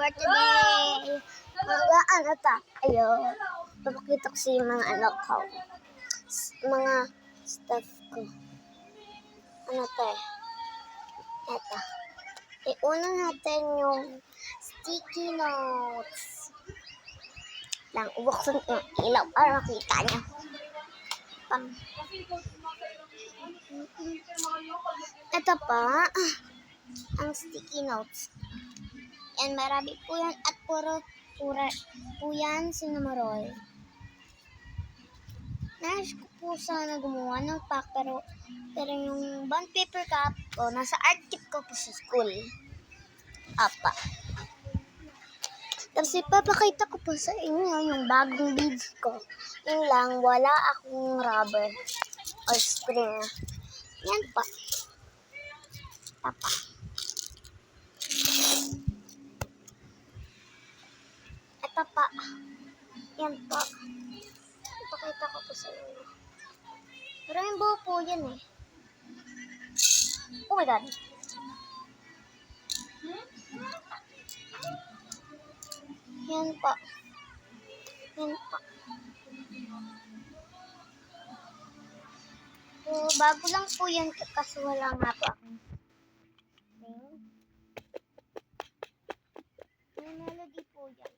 for today. Mga ano ta? Ayun. Papakita ko sa yung mga ano ko. Mga stuff ko. Ano to eh? Eto. Iuna natin yung sticky notes. Lang, ubuksan ko yung ilaw para makita niya. Ito pa, ang sticky notes. Yan, marami po yan at puro po yan sinamoroy. Nais ko po sana gumawa ng pack pero yung bond paper cup ko, nasa art kit ko po sa school. Apa. Tapos ipapakita ko po sa inyo yung bagong beads ko. Yun lang, wala akong rubber or string. Yan pa. Papa. Ito pa. Yan pa. Ipakita ko po sa inyo. Maraming buo po yan eh. Oh my God. Yan pa. Yan pa. So, bago lang po yan kasi wala nga po akong string. May melody po yan.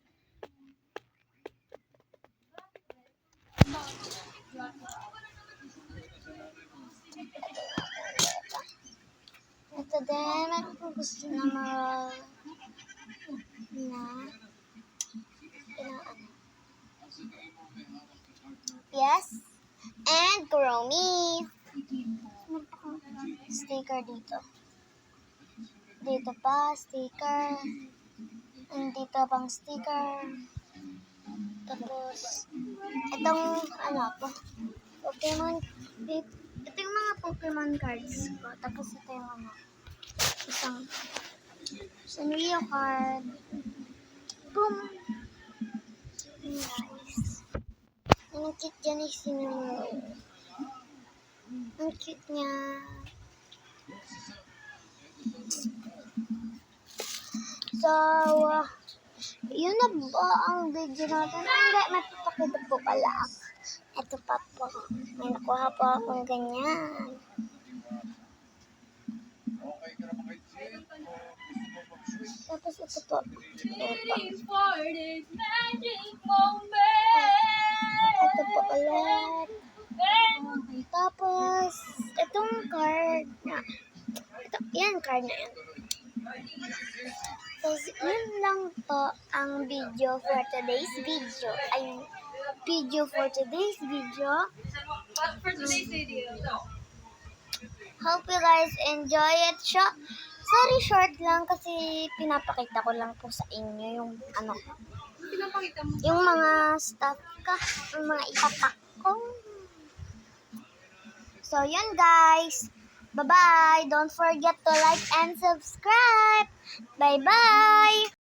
Ito din, meron po gusto na yes, and Chromie. Sticker dito. Dito pa, sticker. And dito pang sticker. Tapos, itong, ano po, Pokemon, ito yung mga Pokemon cards ko. Tapos ito yung ano, isang Sanrio card. Boom! Nice. Ang cute dyan is cinnamon. Ang cute niya. So, yun na ba ang video natin? Hindi, mapapakita po pala. Ito pa po. May nakuha po akong ganyan. Tapos ito po. Ito po ulit. Tapos, itong card na. Yan, card na yan. So, yun lang po ang video for today's video. Ay, video for today's video. Hope you guys enjoy it. Sorry, short lang kasi pinapakita ko lang po sa inyo yung ano. Yung mga stuff ka, yung mga ipapak ko. So, yun guys. Bye-bye. Don't forget to like and subscribe. Bye-bye.